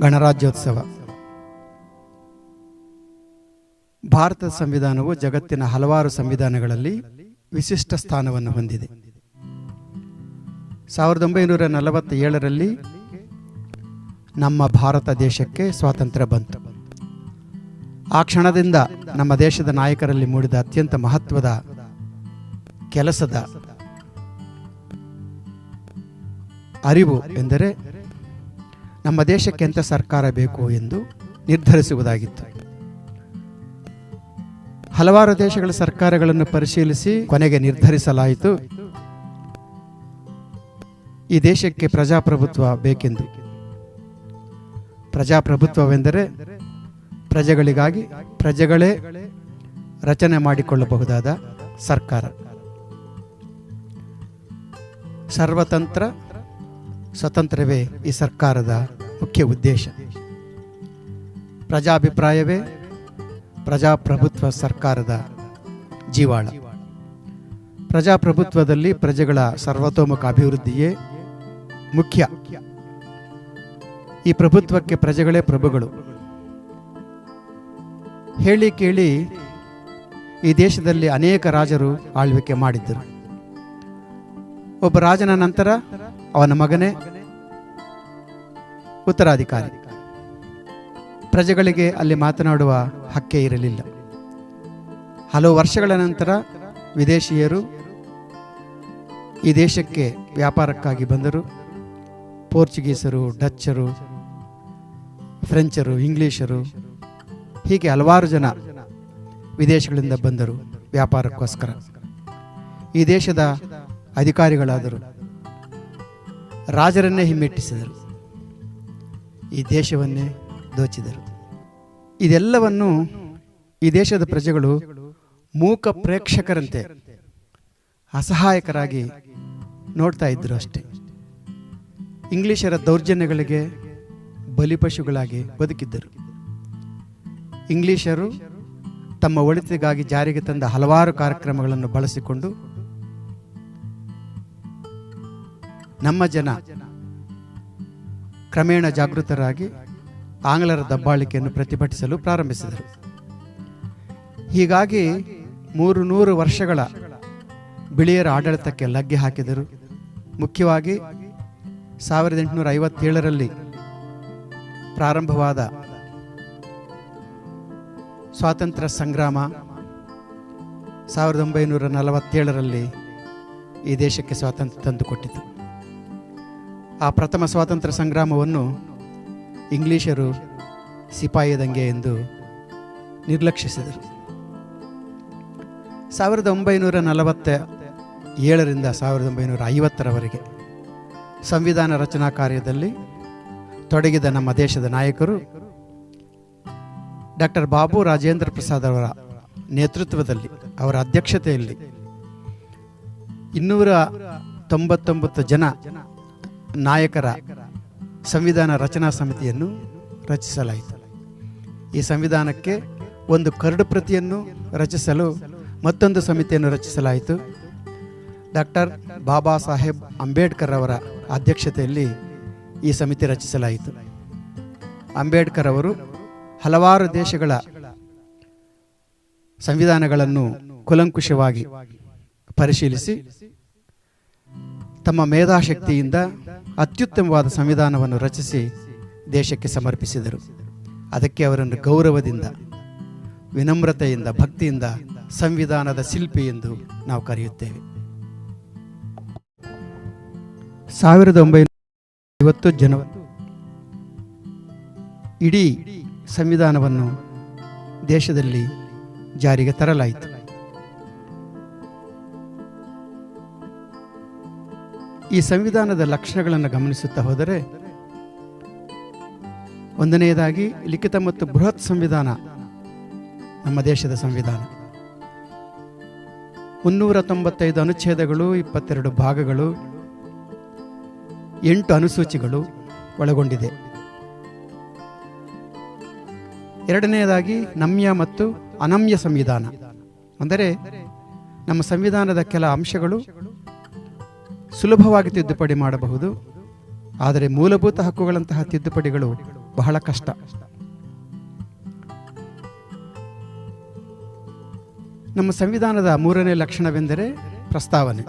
ಗಣರಾಜ್ಯೋತ್ಸವ. ಭಾರತದ ಸಂವಿಧಾನವು ಜಗತ್ತಿನ ಹಲವಾರು ಸಂವಿಧಾನಗಳಲ್ಲಿ ವಿಶಿಷ್ಟ ಸ್ಥಾನವನ್ನು ಹೊಂದಿದೆ. 1947ರಲ್ಲಿ ನಮ್ಮ ಭಾರತ ದೇಶಕ್ಕೆ ಸ್ವಾತಂತ್ರ್ಯ ಬಂತು. ಆ ಕ್ಷಣದಿಂದ ನಮ್ಮ ದೇಶದ ನಾಯಕರಲ್ಲಿ ಮೂಡಿದ ಅತ್ಯಂತ ಮಹತ್ವದ ಕೆಲಸದ ಅರಿವು ಎಂದರೆ ನಮ್ಮ ದೇಶಕ್ಕೆ ಎಂಥ ಸರ್ಕಾರ ಬೇಕು ಎಂದು ನಿರ್ಧರಿಸುವುದಾಗಿತ್ತು. ಹಲವಾರು ದೇಶಗಳ ಸರ್ಕಾರಗಳನ್ನು ಪರಿಶೀಲಿಸಿ ಕೊನೆಗೆ ನಿರ್ಧರಿಸಲಾಯಿತು, ಈ ದೇಶಕ್ಕೆ ಪ್ರಜಾಪ್ರಭುತ್ವ ಬೇಕೆಂದು. ಪ್ರಜಾಪ್ರಭುತ್ವವೆಂದರೆ ಪ್ರಜೆಗಳಿಗಾಗಿ ಪ್ರಜೆಗಳೇ ರಚನೆ ಮಾಡಿಕೊಳ್ಳಬಹುದಾದ ಸರ್ಕಾರ. ಸರ್ವತಂತ್ರ ಸ್ವತಂತ್ರವೇ ಈ ಸರ್ಕಾರದ ಮುಖ್ಯ ಉದ್ದೇಶ. ಪ್ರಜಾಭಿಪ್ರಾಯವೇ ಪ್ರಜಾಪ್ರಭುತ್ವ ಸರ್ಕಾರದ ಜೀವಾಳ. ಪ್ರಜಾಪ್ರಭುತ್ವದಲ್ಲಿ ಪ್ರಜೆಗಳ ಸರ್ವತೋಮುಖ ಅಭಿವೃದ್ಧಿಯೇ ಮುಖ್ಯ. ಈ ಪ್ರಭುತ್ವಕ್ಕೆ ಪ್ರಜೆಗಳೇ ಪ್ರಭುಗಳು. ಹೇಳಿ ಕೇಳಿ ಈ ದೇಶದಲ್ಲಿ ಅನೇಕ ರಾಜರು ಆಳ್ವಿಕೆ ಮಾಡಿದ್ದರು. ಒಬ್ಬ ರಾಜನ ನಂತರ ಅವನ ಮಗನೇ ಉತ್ತರಾಧಿಕಾರಿ. ಪ್ರಜೆಗಳಿಗೆ ಅಲ್ಲಿ ಮಾತನಾಡುವ ಹಕ್ಕೇ ಇರಲಿಲ್ಲ. ಹಲವು ವರ್ಷಗಳ ನಂತರ ವಿದೇಶಿಯರು ಈ ದೇಶಕ್ಕೆ ವ್ಯಾಪಾರಕ್ಕಾಗಿ ಬಂದರು. ಪೋರ್ಚುಗೀಸರು, ಡಚ್ಚರು, ಫ್ರೆಂಚರು, ಇಂಗ್ಲಿಷರು, ಹೀಗೆ ಹಲವಾರು ಜನ ವಿದೇಶಗಳಿಂದ ಬಂದರು ವ್ಯಾಪಾರಕ್ಕೋಸ್ಕರ. ಈ ದೇಶದ ಅಧಿಕಾರಿಗಳಾದರು. ರಾಜರನ್ನೇ ಹಿಮ್ಮೆಟ್ಟಿಸಿದರು, ಈ ದೇಶವನ್ನೇ ದೋಚಿದರು. ಇದೆಲ್ಲವನ್ನು ಈ ದೇಶದ ಪ್ರಜೆಗಳು ಮೂಕ ಪ್ರೇಕ್ಷಕರಂತೆ ಅಸಹಾಯಕರಾಗಿ ನೋಡ್ತಾ ಇದ್ದರು ಅಷ್ಟೇ. ಇಂಗ್ಲಿಷರ ದೌರ್ಜನ್ಯಗಳಿಗೆ ಬಲಿಪಶುಗಳಾಗಿ ಬದುಕಿದ್ದರು. ಇಂಗ್ಲಿಷರು ತಮ್ಮ ಒಳಿತಿಗಾಗಿ ಜಾರಿಗೆ ತಂದ ಹಲವಾರು ಕಾರ್ಯಕ್ರಮಗಳನ್ನು ಬಳಸಿಕೊಂಡು ನಮ್ಮ ಜನ ಕ್ರಮೇಣ ಜಾಗೃತರಾಗಿ ಆಂಗ್ಲರ ದಬ್ಬಾಳಿಕೆಯನ್ನು ಪ್ರತಿಭಟಿಸಲು ಪ್ರಾರಂಭಿಸಿದರು. ಹೀಗಾಗಿ 300 ವರ್ಷಗಳ ಬಿಳಿಯರ ಆಡಳಿತಕ್ಕೆ ಲಗ್ಗೆ ಹಾಕಿದರು. ಮುಖ್ಯವಾಗಿ 1857ರಲ್ಲಿ ಪ್ರಾರಂಭವಾದ ಸ್ವಾತಂತ್ರ್ಯ ಸಂಗ್ರಾಮ 1947ರಲ್ಲಿ ಈ ದೇಶಕ್ಕೆ ಸ್ವಾತಂತ್ರ್ಯ ತಂದುಕೊಟ್ಟಿತು. ಆ ಪ್ರಥಮ ಸ್ವಾತಂತ್ರ್ಯ ಸಂಗ್ರಾಮವನ್ನು ಇಂಗ್ಲಿಷರು ಸಿಪಾಯಿ ದಂಗೆ ಎಂದು ನಿರ್ಲಕ್ಷಿಸಿದರು. 1947ರಿಂದ 1950ರವರೆಗೆ ಸಂವಿಧಾನ ರಚನಾ ಕಾರ್ಯದಲ್ಲಿ ತೊಡಗಿದ ನಮ್ಮ ದೇಶದ ನಾಯಕರು ಡಾಕ್ಟರ್ ಬಾಬು ರಾಜೇಂದ್ರ ಪ್ರಸಾದ್ ಅವರ ನೇತೃತ್ವದಲ್ಲಿ, ಅವರ ಅಧ್ಯಕ್ಷತೆಯಲ್ಲಿ 299 ಜನ ನಾಯಕರ ಸಂವಿಧಾನ ರಚನಾ ಸಮಿತಿಯನ್ನು ರಚಿಸಲಾಯಿತು. ಈ ಸಂವಿಧಾನಕ್ಕೆ ಒಂದು ಕರಡು ಪ್ರತಿಯನ್ನು ರಚಿಸಲು ಮತ್ತೊಂದು ಸಮಿತಿಯನ್ನು ರಚಿಸಲಾಯಿತು. ಡಾಕ್ಟರ್ ಬಾಬಾ ಸಾಹೇಬ್ ಅಂಬೇಡ್ಕರ್ ಅವರ ಅಧ್ಯಕ್ಷತೆಯಲ್ಲಿ ಈ ಸಮಿತಿ ರಚಿಸಲಾಯಿತು. ಅಂಬೇಡ್ಕರ್ ಅವರು ಹಲವಾರು ದೇಶಗಳ ಸಂವಿಧಾನಗಳನ್ನು ಕೂಲಂಕುಷವಾಗಿ ಪರಿಶೀಲಿಸಿ ತಮ್ಮ ಮೇಧಾಶಕ್ತಿಯಿಂದ ಅತ್ಯುತ್ತಮವಾದ ಸಂವಿಧಾನವನ್ನು ರಚಿಸಿ ದೇಶಕ್ಕೆ ಸಮರ್ಪಿಸಿದರು. ಅದಕ್ಕೆ ಅವರನ್ನು ಗೌರವದಿಂದ, ವಿನಮ್ರತೆಯಿಂದ, ಭಕ್ತಿಯಿಂದ ಸಂವಿಧಾನದ ಶಿಲ್ಪಿ ಎಂದು ನಾವು ಕರೆಯುತ್ತೇವೆ. 1950 ಜನವರಿ ಇಡೀ ಸಂವಿಧಾನವನ್ನು ದೇಶದಲ್ಲಿ ಜಾರಿಗೆ ತರಲಾಯಿತು. ಈ ಸಂವಿಧಾನದ ಲಕ್ಷಣಗಳನ್ನು ಗಮನಿಸುತ್ತಾ ಹೋದರೆ, ಒಂದನೆಯದಾಗಿ ಲಿಖಿತ ಮತ್ತು ಬೃಹತ್ ಸಂವಿಧಾನ ನಮ್ಮ ದೇಶದ ಸಂವಿಧಾನ. 395 ಅನುಚ್ಛೇದಗಳು, 22 ಭಾಗಗಳು, 8 ಅನುಸೂಚಿಗಳು ಒಳಗೊಂಡಿದೆ. ಎರಡನೆಯದಾಗಿ ನಮ್ಯ ಮತ್ತು ಅನಮ್ಯ ಸಂವಿಧಾನ. ಅಂದರೆ ನಮ್ಮ ಸಂವಿಧಾನದ ಕೆಲ ಅಂಶಗಳು ಸುಲಭವಾಗಿ ತಿದ್ದುಪಡಿ ಮಾಡಬಹುದು, ಆದರೆ ಮೂಲಭೂತ ಹಕ್ಕುಗಳಂತಹ ತಿದ್ದುಪಡಿಗಳು ಬಹಳ ಕಷ್ಟ. ನಮ್ಮ ಸಂವಿಧಾನದ 3ನೇ ಲಕ್ಷಣವೆಂದರೆ ಪ್ರಸ್ತಾವನೆ.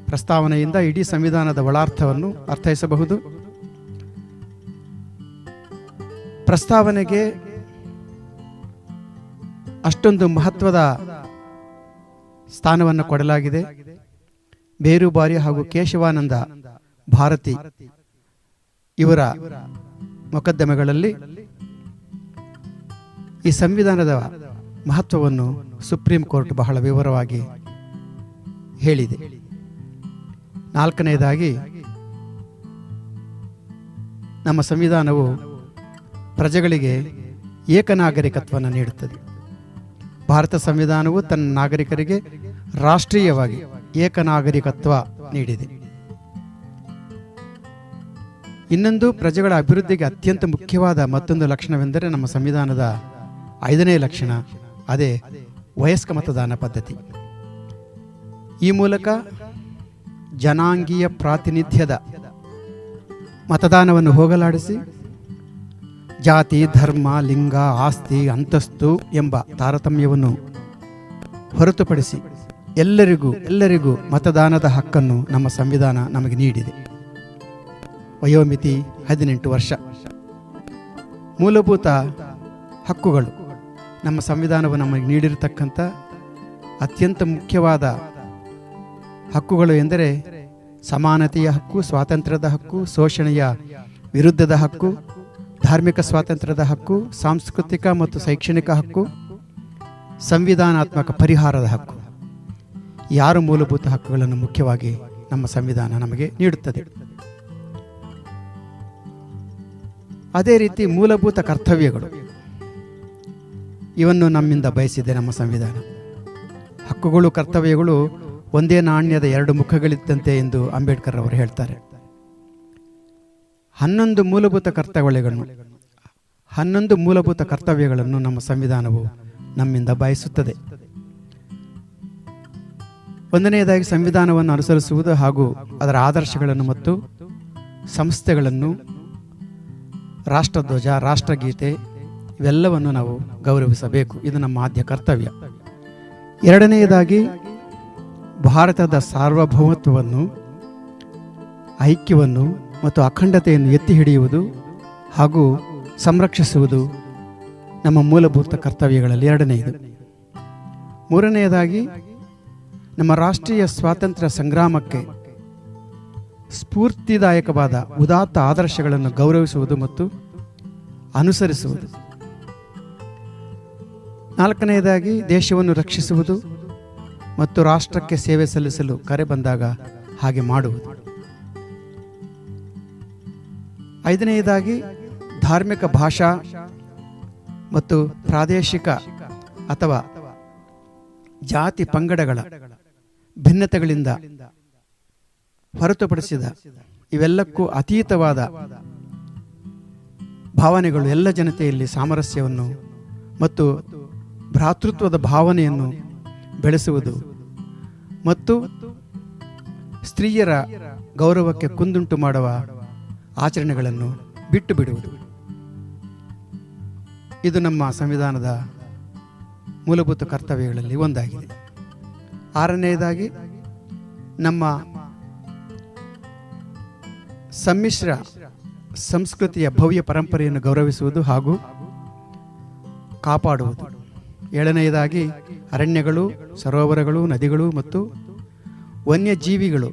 ಪ್ರಸ್ತಾವನೆಯಿಂದ ಇಡೀ ಸಂವಿಧಾನದ ಒಳಾರ್ಥವನ್ನು ಅರ್ಥೈಸಬಹುದು. ಪ್ರಸ್ತಾವನೆಗೆ ಅಷ್ಟೊಂದು ಮಹತ್ವದ ಸ್ಥಾನವನ್ನು ಕೊಡಲಾಗಿದೆ. ಬೇರುಬಾರಿ ಹಾಗೂ ಕೇಶವಾನಂದ ಭಾರತಿ ಇವರ ಮೊಕದ್ದಮೆಗಳಲ್ಲಿ ಈ ಸಂವಿಧಾನದ ಮಹತ್ವವನ್ನು ಸುಪ್ರೀಂ ಕೋರ್ಟ್ ಬಹಳ ವಿವರವಾಗಿ ಹೇಳಿದೆ. 4ನೇದಾಗಿ, ನಮ್ಮ ಸಂವಿಧಾನವು ಪ್ರಜೆಗಳಿಗೆ ಏಕನಾಗರಿಕತ್ವವನ್ನು ನೀಡುತ್ತದೆ. ಭಾರತ ಸಂವಿಧಾನವು ತನ್ನ ನಾಗರಿಕರಿಗೆ ರಾಷ್ಟ್ರೀಯವಾಗಿ ಏಕನಾಗರಿಕತ್ವ ನೀಡಿದೆ. ಇನ್ನೊಂದು, ಪ್ರಜೆಗಳ ಅಭಿವೃದ್ಧಿಗೆ ಅತ್ಯಂತ ಮುಖ್ಯವಾದ ಮತ್ತೊಂದು ಲಕ್ಷಣವೆಂದರೆ ನಮ್ಮ ಸಂವಿಧಾನದ 5ನೇ ಲಕ್ಷಣ, ಅದೇ ವಯಸ್ಕ ಮತದಾನ ಪದ್ಧತಿ. ಈ ಮೂಲಕ ಜನಾಂಗೀಯ ಪ್ರಾತಿನಿಧ್ಯದ ಮತದಾನವನ್ನು ಹೋಗಲಾಡಿಸಿ ಜಾತಿ, ಧರ್ಮ, ಲಿಂಗ, ಆಸ್ತಿ, ಅಂತಸ್ತು ಎಂಬ ತಾರತಮ್ಯವನ್ನು ಹೊರತುಪಡಿಸಿ ಎಲ್ಲರಿಗೂ ಮತದಾನದ ಹಕ್ಕನ್ನು ನಮ್ಮ ಸಂವಿಧಾನ ನಮಗೆ ನೀಡಿದೆ. ವಯೋಮಿತಿ 18 ವರ್ಷ. ಮೂಲಭೂತ ಹಕ್ಕುಗಳು. ನಮ್ಮ ಸಂವಿಧಾನವು ನಮಗೆ ನೀಡಿರತಕ್ಕಂಥ ಅತ್ಯಂತ ಮುಖ್ಯವಾದ ಹಕ್ಕುಗಳು ಎಂದರೆ ಸಮಾನತೆಯ ಹಕ್ಕು, ಸ್ವಾತಂತ್ರ್ಯದ ಹಕ್ಕು, ಶೋಷಣೆಯ ವಿರುದ್ಧದ ಹಕ್ಕು, ಧಾರ್ಮಿಕ ಸ್ವಾತಂತ್ರ್ಯದ ಹಕ್ಕು, ಸಾಂಸ್ಕೃತಿಕ ಮತ್ತು ಶೈಕ್ಷಣಿಕ ಹಕ್ಕು, ಸಂವಿಧಾನಾತ್ಮಕ ಪರಿಹಾರದ ಹಕ್ಕು. 6 ಮೂಲಭೂತ ಹಕ್ಕುಗಳನ್ನು ಮುಖ್ಯವಾಗಿ ನಮ್ಮ ಸಂವಿಧಾನ ನಮಗೆ ನೀಡುತ್ತದೆ. ಅದೇ ರೀತಿ ಮೂಲಭೂತ ಕರ್ತವ್ಯಗಳು, ಇವನ್ನು ನಮ್ಮಿಂದ ಬಯಸಿದೆ ನಮ್ಮ ಸಂವಿಧಾನ. ಹಕ್ಕುಗಳು, ಕರ್ತವ್ಯಗಳು ಒಂದೇ ನಾಣ್ಯದ 2 ಮುಖಗಳಿದ್ದಂತೆ ಎಂದು ಅಂಬೇಡ್ಕರ್ ಅವರು ಹೇಳ್ತಾರೆ. 11 ಮೂಲಭೂತ ಕರ್ತವ್ಯಗಳನ್ನು ನಮ್ಮ ಸಂವಿಧಾನವು ನಮ್ಮಿಂದ ಬಯಸುತ್ತದೆ. 1ನೇದಾಗಿ, ಸಂವಿಧಾನವನ್ನು ಅನುಸರಿಸುವುದು ಹಾಗೂ ಅದರ ಆದರ್ಶಗಳನ್ನು ಮತ್ತು ಸಂಸ್ಥೆಗಳನ್ನು, ರಾಷ್ಟ್ರಧ್ವಜ, ರಾಷ್ಟ್ರಗೀತೆ ಇವೆಲ್ಲವನ್ನು ನಾವು ಗೌರವಿಸಬೇಕು. ಇದು ನಮ್ಮ ಆದ್ಯ ಕರ್ತವ್ಯ. 2ನೇದಾಗಿ, ಭಾರತದ ಸಾರ್ವಭೌಮತ್ವವನ್ನು, ಐಕ್ಯವನ್ನು ಮತ್ತು ಅಖಂಡತೆಯನ್ನು ಎತ್ತಿ ಹಿಡಿಯುವುದು ಹಾಗೂ ಸಂರಕ್ಷಿಸುವುದು ನಮ್ಮ ಮೂಲಭೂತ ಕರ್ತವ್ಯಗಳಲ್ಲಿ 2ನೇದು. 3ನೇದಾಗಿ, ನಮ್ಮ ರಾಷ್ಟ್ರೀಯ ಸ್ವಾತಂತ್ರ್ಯ ಸಂಗ್ರಾಮಕ್ಕೆ ಸ್ಫೂರ್ತಿದಾಯಕವಾದ ಉದಾತ್ತ ಆದರ್ಶಗಳನ್ನು ಗೌರವಿಸುವುದು ಮತ್ತು ಅನುಸರಿಸುವುದು. 4ನೇದಾಗಿ, ದೇಶವನ್ನು ರಕ್ಷಿಸುವುದು ಮತ್ತು ರಾಷ್ಟ್ರಕ್ಕೆ ಸೇವೆ ಸಲ್ಲಿಸಲು ಕರೆ ಬಂದಾಗ ಹಾಗೆ ಮಾಡುವುದು. 5ನೇದಾಗಿ, ಧಾರ್ಮಿಕ, ಭಾಷಾ ಮತ್ತು ಪ್ರಾದೇಶಿಕ ಅಥವಾ ಜಾತಿ ಪಂಗಡಗಳ ಭಿನ್ನತೆಗಳಿಂದ ಹೊರತುಪಡಿಸಿದ ಇವೆಲ್ಲಕ್ಕೂ ಅತೀತವಾದ ಭಾವನೆಗಳು ಎಲ್ಲ ಜನತೆಯಲ್ಲಿ ಸಾಮರಸ್ಯವನ್ನು ಮತ್ತು ಭ್ರಾತೃತ್ವದ ಭಾವನೆಯನ್ನು ಬೆಳೆಸುವುದು ಮತ್ತು ಸ್ತ್ರೀಯರ ಗೌರವಕ್ಕೆ ಕುಂದುಂಟು ಮಾಡುವ ಆಚರಣೆಗಳನ್ನು ಬಿಟ್ಟು ಬಿಡುವುದು. ಇದು ನಮ್ಮ ಸಂವಿಧಾನದ ಮೂಲಭೂತ ಕರ್ತವ್ಯಗಳಲ್ಲಿ ಒಂದಾಗಿದೆ. 6ನೇದಾಗಿ, ನಮ್ಮ ಸಮ್ಮಿಶ್ರ ಸಂಸ್ಕೃತಿಯ ಭವ್ಯ ಪರಂಪರೆಯನ್ನು ಗೌರವಿಸುವುದು ಹಾಗೂ ಕಾಪಾಡುವುದು. 7ನೇದಾಗಿ, ಅರಣ್ಯಗಳು, ಸರೋವರಗಳು, ನದಿಗಳು ಮತ್ತು ವನ್ಯಜೀವಿಗಳು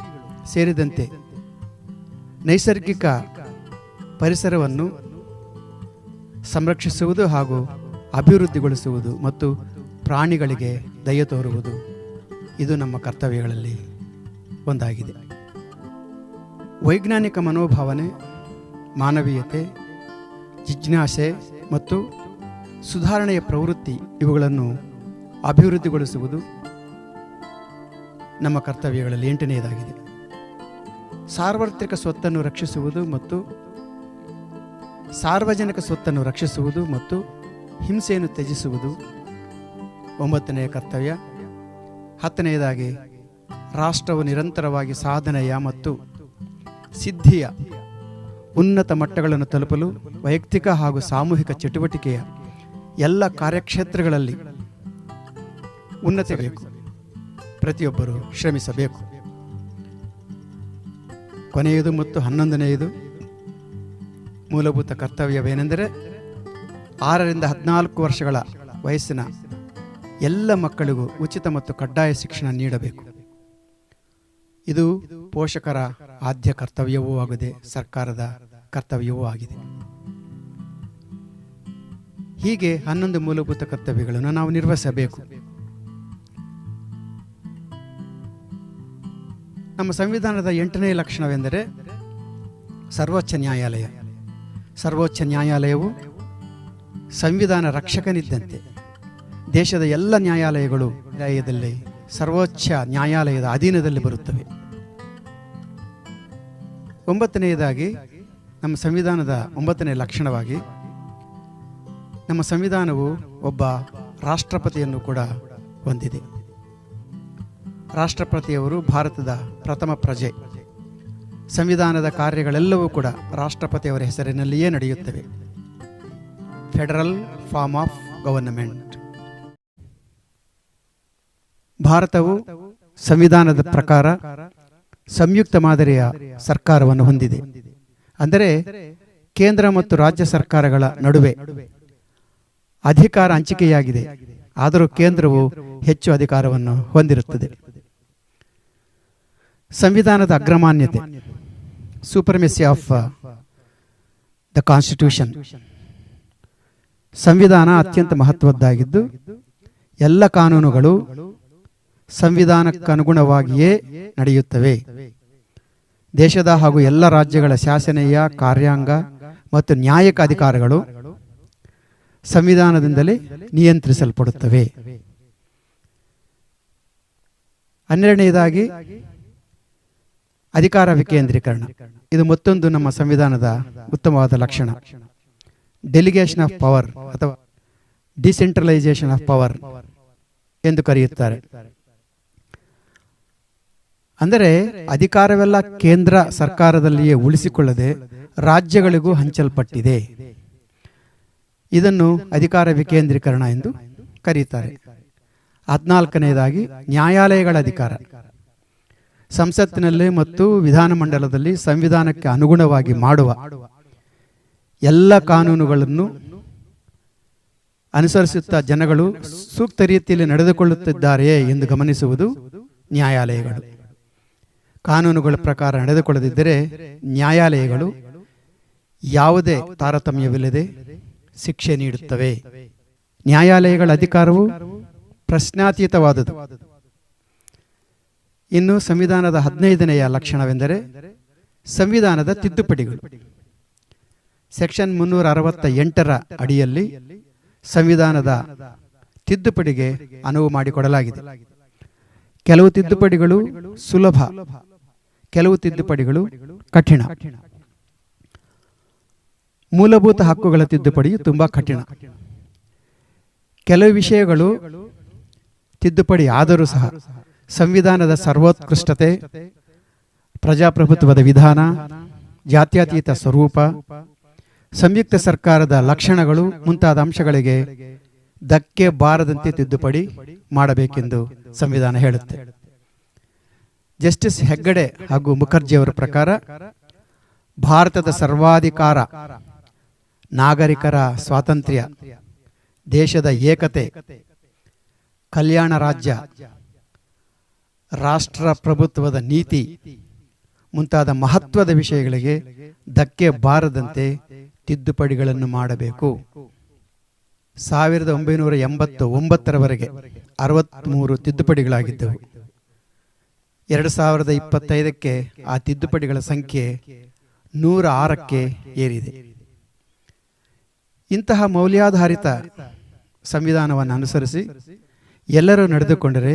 ಸೇರಿದಂತೆ ನೈಸರ್ಗಿಕ ಪರಿಸರವನ್ನು ಸಂರಕ್ಷಿಸುವುದು ಹಾಗೂ ಅಭಿವೃದ್ಧಿಗೊಳಿಸುವುದು ಮತ್ತು ಪ್ರಾಣಿಗಳಿಗೆ ದಯೆ ತೋರುವುದು. ಇದು ನಮ್ಮ ಕರ್ತವ್ಯಗಳಲ್ಲಿ ಒಂದಾಗಿದೆ. ವೈಜ್ಞಾನಿಕ ಮನೋಭಾವನೆ, ಮಾನವೀಯತೆ, ಜಿಜ್ಞಾಸೆ ಮತ್ತು ಸುಧಾರಣೆಯ ಪ್ರವೃತ್ತಿ ಇವುಗಳನ್ನು ಅಭಿವೃದ್ಧಿಗೊಳಿಸುವುದು ನಮ್ಮ ಕರ್ತವ್ಯಗಳಲ್ಲಿ 8ನೇದಾಗಿದೆ. ಸಾರ್ವತ್ರಿಕ ಸ್ವತ್ತನ್ನು ರಕ್ಷಿಸುವುದು ಮತ್ತು ಸಾರ್ವಜನಿಕ ಸ್ವತ್ತನ್ನು ರಕ್ಷಿಸುವುದು ಮತ್ತು ಹಿಂಸೆಯನ್ನು ತ್ಯಜಿಸುವುದು 9ನೇ ಕರ್ತವ್ಯ. 10ನೇದಾಗಿ, ರಾಷ್ಟ್ರವು ನಿರಂತರವಾಗಿ ಸಾಧನೆಯ ಮತ್ತು ಸಿದ್ಧಿಯ ಉನ್ನತ ಮಟ್ಟಗಳನ್ನು ತಲುಪಲು ವೈಯಕ್ತಿಕ ಹಾಗೂ ಸಾಮೂಹಿಕ ಚಟುವಟಿಕೆಯ ಎಲ್ಲ ಕಾರ್ಯಕ್ಷೇತ್ರಗಳಲ್ಲಿ ಉನ್ನತಿ ಬೇಕು. ಪ್ರತಿಯೊಬ್ಬರು ಶ್ರಮಿಸಬೇಕು. ಕೊನೆಯದು ಮತ್ತು 11ನೆಯದು ಮೂಲಭೂತ ಕರ್ತವ್ಯವೇನೆಂದರೆ 6 ರಿಂದ 14 ವರ್ಷಗಳ ವಯಸ್ಸಿನ ಎಲ್ಲ ಮಕ್ಕಳಿಗೂ ಉಚಿತ ಮತ್ತು ಕಡ್ಡಾಯ ಶಿಕ್ಷಣ ನೀಡಬೇಕು. ಇದು ಪೋಷಕರ ಆದ್ಯ ಕರ್ತವ್ಯವೂ ಆಗಿದೆ, ಸರ್ಕಾರದ ಕರ್ತವ್ಯವೂ ಆಗಿದೆ. ಹೀಗೆ 11 ಮೂಲಭೂತ ಕರ್ತವ್ಯಗಳನ್ನು ನಾವು ನಿರ್ವಹಿಸಬೇಕು. ನಮ್ಮ ಸಂವಿಧಾನದ 8ನೇ ಲಕ್ಷಣವೆಂದರೆ ಸರ್ವೋಚ್ಚ ನ್ಯಾಯಾಲಯ. ಸರ್ವೋಚ್ಚ ನ್ಯಾಯಾಲಯವು ಸಂವಿಧಾನ ರಕ್ಷಕನಿದ್ದಂತೆ. ದೇಶದ ಎಲ್ಲ ನ್ಯಾಯಾಲಯಗಳು ನ್ಯಾಯಾಲಯದಲ್ಲಿ ಸರ್ವೋಚ್ಚ ನ್ಯಾಯಾಲಯದ ಅಧೀನದಲ್ಲಿ ಬರುತ್ತವೆ. 9ನೆಯದಾಗಿ ನಮ್ಮ ಸಂವಿಧಾನದ 9ನೇ ಲಕ್ಷಣವಾಗಿ ನಮ್ಮ ಸಂವಿಧಾನವು ಒಬ್ಬ ರಾಷ್ಟ್ರಪತಿಯನ್ನು ಕೂಡ ಹೊಂದಿದೆ. ರಾಷ್ಟ್ರಪತಿಯವರು ಭಾರತದ ಪ್ರಥಮ ಪ್ರಜೆ. ಸಂವಿಧಾನದ ಕಾರ್ಯಗಳೆಲ್ಲವೂ ಕೂಡ ರಾಷ್ಟ್ರಪತಿಯವರ ಹೆಸರಿನಲ್ಲಿಯೇ ನಡೆಯುತ್ತವೆ. Federal form of government. ಭಾರತವು ಸಂವಿಧಾನದ ಪ್ರಕಾರ ಸಂಯುಕ್ತ ಮಾದರಿಯ ಸರ್ಕಾರವನ್ನು ಹೊಂದಿದೆ. ಅಂದರೆ ಕೇಂದ್ರ ಮತ್ತು ರಾಜ್ಯ ಸರ್ಕಾರಗಳ ನಡುವೆ ಅಧಿಕಾರ ಹಂಚಿಕೆಯಾಗಿದೆ. ಆದರೂ ಕೇಂದ್ರವು ಹೆಚ್ಚು ಅಧಿಕಾರವನ್ನು ಹೊಂದಿರುತ್ತದೆ. ಸಂವಿಧಾನದ ಅಗ್ರಮಾನ್ಯತೆ, ಸೂಪರ್ಮೆಸಿ ಆಫ್ ದ ಕಾನ್ಸ್ಟಿಟ್ಯೂಷನ್. ಸಂವಿಧಾನ ಅತ್ಯಂತ ಮಹತ್ವದ್ದಾಗಿದ್ದು ಎಲ್ಲ ಕಾನೂನುಗಳು ಸಂವಿಧಾನಕ್ಕನುಗುಣವಾಗಿಯೇ ನಡೆಯುತ್ತವೆ. ದೇಶದ ಹಾಗೂ ಎಲ್ಲ ರಾಜ್ಯಗಳ ಶಾಸನೀಯ, ಕಾರ್ಯಾಂಗ ಮತ್ತು ನ್ಯಾಯಿಕ ಅಧಿಕಾರಗಳು ಸಂವಿಧಾನದಿಂದಲೇ ನಿಯಂತ್ರಿಸಲ್ಪಡುತ್ತವೆ. 12ನೆಯದಾಗಿ ಅಧಿಕಾರ ವಿಕೇಂದ್ರೀಕರಣ. ಇದು ಮತ್ತೊಂದು ನಮ್ಮ ಸಂವಿಧಾನದ ಉತ್ತಮವಾದ ಲಕ್ಷಣ. ಡೆಲಿಗೇಷನ್ ಆಫ್ ಪವರ್ ಅಥವಾ ಡಿಸೆಂಟ್ರಲೈಸೇಷನ್ ಆಫ್ ಪವರ್ ಎಂದು ಕರೆಯುತ್ತಾರೆ. ಅಂದರೆ ಅಧಿಕಾರವೆಲ್ಲ ಕೇಂದ್ರ ಸರ್ಕಾರದಲ್ಲಿಯೇ ಉಳಿಸಿಕೊಳ್ಳದೆ ರಾಜ್ಯಗಳಿಗೂ ಹಂಚಲ್ಪಟ್ಟಿದೆ. ಇದನ್ನು ಅಧಿಕಾರ ವಿಕೇಂದ್ರೀಕರಣ ಎಂದು ಕರೆಯುತ್ತಾರೆ. 14ನೆಯದಾಗಿ ನ್ಯಾಯಾಲಯಗಳ ಅಧಿಕಾರ. ಸಂಸತ್ತಿನಲ್ಲಿ ಮತ್ತು ವಿಧಾನಮಂಡಲದಲ್ಲಿ ಸಂವಿಧಾನಕ್ಕೆ ಅನುಗುಣವಾಗಿ ಮಾಡುವ ಎಲ್ಲ ಕಾನೂನುಗಳನ್ನು ಅನುಸರಿಸುತ್ತಾ ಜನಗಳು ಸೂಕ್ತ ರೀತಿಯಲ್ಲಿ ನಡೆದುಕೊಳ್ಳುತ್ತಿದ್ದಾರೆಯೇ ಎಂದು ಗಮನಿಸುವುದು ನ್ಯಾಯಾಲಯಗಳು. ಕಾನೂನುಗಳ ಪ್ರಕಾರ ನಡೆದುಕೊಳ್ಳದಿದ್ದರೆ ನ್ಯಾಯಾಲಯಗಳು ಯಾವುದೇ ತಾರತಮ್ಯವಿಲ್ಲದೆ ಶಿಕ್ಷೆ ನೀಡುತ್ತವೆ. ನ್ಯಾಯಾಲಯಗಳ ಅಧಿಕಾರವು ಪ್ರಶ್ನಾತೀತವಾದುದು. ಇನ್ನು ಸಂವಿಧಾನದ 15ನೆಯ ಲಕ್ಷಣವೆಂದರೆ ಸಂವಿಧಾನದ ತಿದ್ದುಪಡಿಗಳು. ಸೆಕ್ಷನ್ 368ರ ಅಡಿಯಲ್ಲಿ ಸಂವಿಧಾನದ ತಿದ್ದುಪಡಿಗೆ ಅನುವು ಮಾಡಿಕೊಡಲಾಗಿದೆ. ಕೆಲವು ತಿದ್ದುಪಡಿಗಳು ಸುಲಭ, ಕೆಲವು ತಿದ್ದುಪಡಿಗಳು ಕಠಿಣ. ಮೂಲಭೂತ ಹಕ್ಕುಗಳ ತಿದ್ದುಪಡಿಯು ತುಂಬಾ ಕಠಿಣ. ಕೆಲವು ವಿಷಯಗಳು ತಿದ್ದುಪಡಿ ಆದರೂ ಸಹ ಸಂವಿಧಾನದ ಸರ್ವೋತ್ಕೃಷ್ಟತೆ, ಪ್ರಜಾಪ್ರಭುತ್ವದ ವಿಧಾನ, ಜಾತ್ಯತೀತ ಸ್ವರೂಪ, ಸಂಯುಕ್ತ ಸರ್ಕಾರದ ಲಕ್ಷಣಗಳು ಮುಂತಾದ ಅಂಶಗಳಿಗೆ ಧಕ್ಕೆ ಬಾರದಂತೆ ತಿದ್ದುಪಡಿ ಮಾಡಬೇಕೆಂದು ಸಂವಿಧಾನ ಹೇಳುತ್ತೆ. ಜಸ್ಟಿಸ್ ಹೆಗ್ಗಡೆ ಹಾಗೂ ಮುಖರ್ಜಿಯವರ ಪ್ರಕಾರ ಭಾರತದ ಸರ್ವಾಧಿಕಾರ, ನಾಗರಿಕರ ಸ್ವಾತಂತ್ರ್ಯ, ದೇಶದ ಏಕತೆ, ಕಲ್ಯಾಣ ರಾಜ್ಯ, ರಾಷ್ಟ್ರ ಪ್ರಭುತ್ವದ ನೀತಿ ಮುಂತಾದ ಮಹತ್ವದ ವಿಷಯಗಳಿಗೆ ಧಕ್ಕೆ ಬಾರದಂತೆ ತಿದ್ದುಪಡಿಗಳನ್ನು ಮಾಡಬೇಕು. 1989ರವರೆಗೆ 63 ತಿದ್ದುಪಡಿಗಳಾಗಿದ್ದವು. 2025ಕ್ಕೆ ಆ ತಿದ್ದುಪಡಿಗಳ ಸಂಖ್ಯೆ 106ಕ್ಕೆ ಏರಿದೆ. ಇಂತಹ ಮೌಲ್ಯಾಧಾರಿತ ಸಂವಿಧಾನವನ್ನು ಅನುಸರಿಸಿ ಎಲ್ಲರೂ ನಡೆದುಕೊಂಡರೆ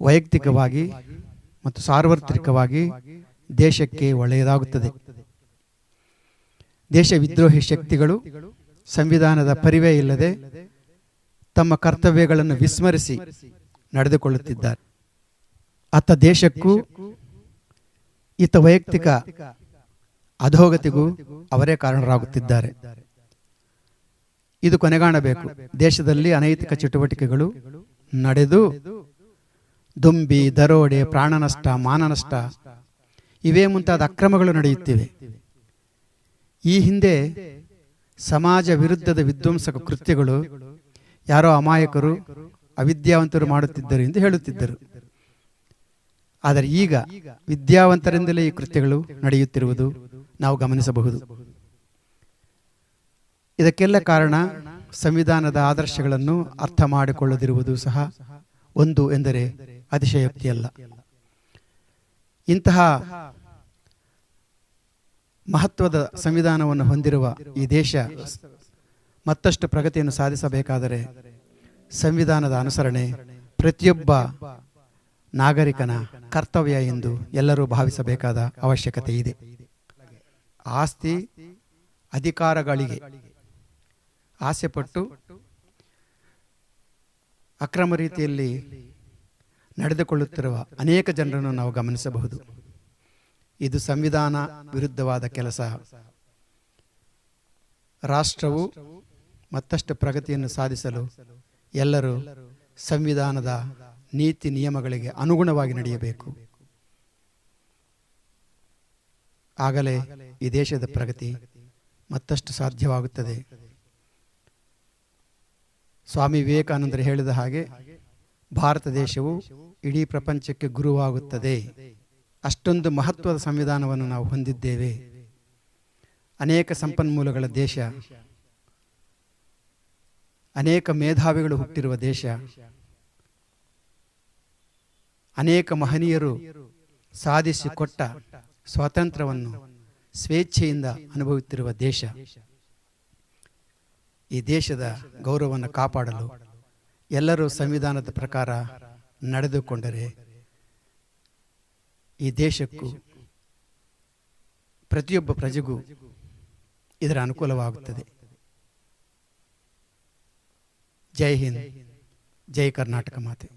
ವೈಯಕ್ತಿಕವಾಗಿ ಮತ್ತು ಸಾರ್ವತ್ರಿಕವಾಗಿ ದೇಶಕ್ಕೆ ಒಳ್ಳೆಯದಾಗುತ್ತದೆ. ದೇಶ ವಿದ್ರೋಹಿ ಶಕ್ತಿಗಳು ಸಂವಿಧಾನದ ಪರಿವೇ ಇಲ್ಲದೆ ತಮ್ಮ ಕರ್ತವ್ಯಗಳನ್ನು ವಿಸ್ಮರಿಸಿ ನಡೆದುಕೊಳ್ಳುತ್ತಿದ್ದಾರೆ. ಅತ್ತ ದೇಶಕ್ಕೂ ಇತ್ತ ವೈಯಕ್ತಿಕ ಅಧೋಗತಿಗೂ ಅವರೇ ಕಾರಣರಾಗುತ್ತಿದ್ದಾರೆ. ಇದು ಕೊನೆಗಾಣಬೇಕು. ದೇಶದಲ್ಲಿ ಅನೈತಿಕ ಚಟುವಟಿಕೆಗಳು ನಡೆದು ದುಂಬಿ, ದರೋಡೆ, ಪ್ರಾಣನಷ್ಟ, ಮಾನನಷ್ಟ ಇವೇ ಮುಂತಾದ ಅಕ್ರಮಗಳು ನಡೆಯುತ್ತಿವೆ. ಈ ಹಿಂದೆ ಸಮಾಜ ವಿರುದ್ಧದ ವಿಧ್ವಂಸಕ ಕೃತ್ಯಗಳು ಯಾರೋ ಅಮಾಯಕರು, ಅವಿದ್ಯಾವಂತರು ಮಾಡುತ್ತಿದ್ದರು ಎಂದು ಹೇಳುತ್ತಿದ್ದರು. ಆದರೆ ಈಗ ವಿದ್ಯಾವಂತರಿಂದಲೇ ಈ ಕೃತ್ಯಗಳು ನಡೆಯುತ್ತಿರುವುದು ನಾವು ಗಮನಿಸಬಹುದು. ಇದಕ್ಕೆಲ್ಲ ಕಾರಣ ಸಂವಿಧಾನದ ಆದರ್ಶಗಳನ್ನು ಅರ್ಥ ಮಾಡಿಕೊಳ್ಳದಿರುವುದು ಸಹ ಒಂದು ಎಂದರೆ ಅತಿಶಯೋಕ್ತಿಯಲ್ಲ. ಇಂತಹ ಮಹತ್ವದ ಸಂವಿಧಾನವನ್ನು ಹೊಂದಿರುವ ಈ ದೇಶ ಮತ್ತಷ್ಟು ಪ್ರಗತಿಯನ್ನು ಸಾಧಿಸಬೇಕಾದರೆ ಸಂವಿಧಾನದ ಅನುಸರಣೆ ಪ್ರತಿಯೊಬ್ಬ ನಾಗರಿಕನ ಕರ್ತವ್ಯ ಎಂದು ಎಲ್ಲರೂ ಭಾವಿಸಬೇಕಾದ ಅವಶ್ಯಕತೆ ಇದೆ. ಆಸ್ತಿ ಅಧಿಕಾರಗಳಿಗೆ ಆಸೆಪಟ್ಟು ಅಕ್ರಮ ರೀತಿಯಲ್ಲಿ ನಡೆದುಕೊಳ್ಳುತ್ತಿರುವ ಅನೇಕ ಜನರನ್ನು ನಾವು ಗಮನಿಸಬಹುದು. ಇದು ಸಂವಿಧಾನ ವಿರುದ್ಧವಾದ ಕೆಲಸ. ರಾಷ್ಟ್ರವು ಮತ್ತಷ್ಟು ಪ್ರಗತಿಯನ್ನು ಸಾಧಿಸಲು ಎಲ್ಲರೂ ಸಂವಿಧಾನದ ನೀತಿ ನಿಯಮಗಳಿಗೆ ಅನುಗುಣವಾಗಿ ನಡೆಯಬೇಕು. ಆಗಲೇ ಈ ದೇಶದ ಪ್ರಗತಿ ಮತ್ತಷ್ಟು ಸಾಧ್ಯವಾಗುತ್ತದೆ. ಸ್ವಾಮಿ ವಿವೇಕಾನಂದರು ಹೇಳಿದ ಹಾಗೆ ಭಾರತ ದೇಶವು ಇಡೀ ಪ್ರಪಂಚಕ್ಕೆ ಗುರುವಾಗುತ್ತದೆ. ಅಷ್ಟೊಂದು ಮಹತ್ವದ ಸಂವಿಧಾನವನ್ನು ನಾವು ಹೊಂದಿದ್ದೇವೆ. ಅನೇಕ ಸಂಪನ್ಮೂಲಗಳ ದೇಶ, ಅನೇಕ ಮೇಧಾವಿಗಳು ಹುಟ್ಟಿರುವ ದೇಶ, ಅನೇಕ ಮಹನೀಯರು ಸಾಧಿಸಿಕೊಟ್ಟ ಸ್ವಾತಂತ್ರ್ಯವನ್ನು ಸ್ವೇಚ್ಛೆಯಿಂದ ಅನುಭವಿಸುತ್ತಿರುವ ದೇಶ. ಈ ದೇಶದ ಗೌರವವನ್ನು ಕಾಪಾಡಲು ಎಲ್ಲರೂ ಸಂವಿಧಾನದ ಪ್ರಕಾರ ನಡೆದುಕೊಂಡರೆ ಈ ದೇಶಕ್ಕೂ ಪ್ರತಿಯೊಬ್ಬ ಪ್ರಜೆಗೂ ಇದರ ಅನುಕೂಲವಾಗುತ್ತದೆ. ಜೈ ಹಿಂದ್, ಜೈ ಕರ್ನಾಟಕ ಮಾತೆ.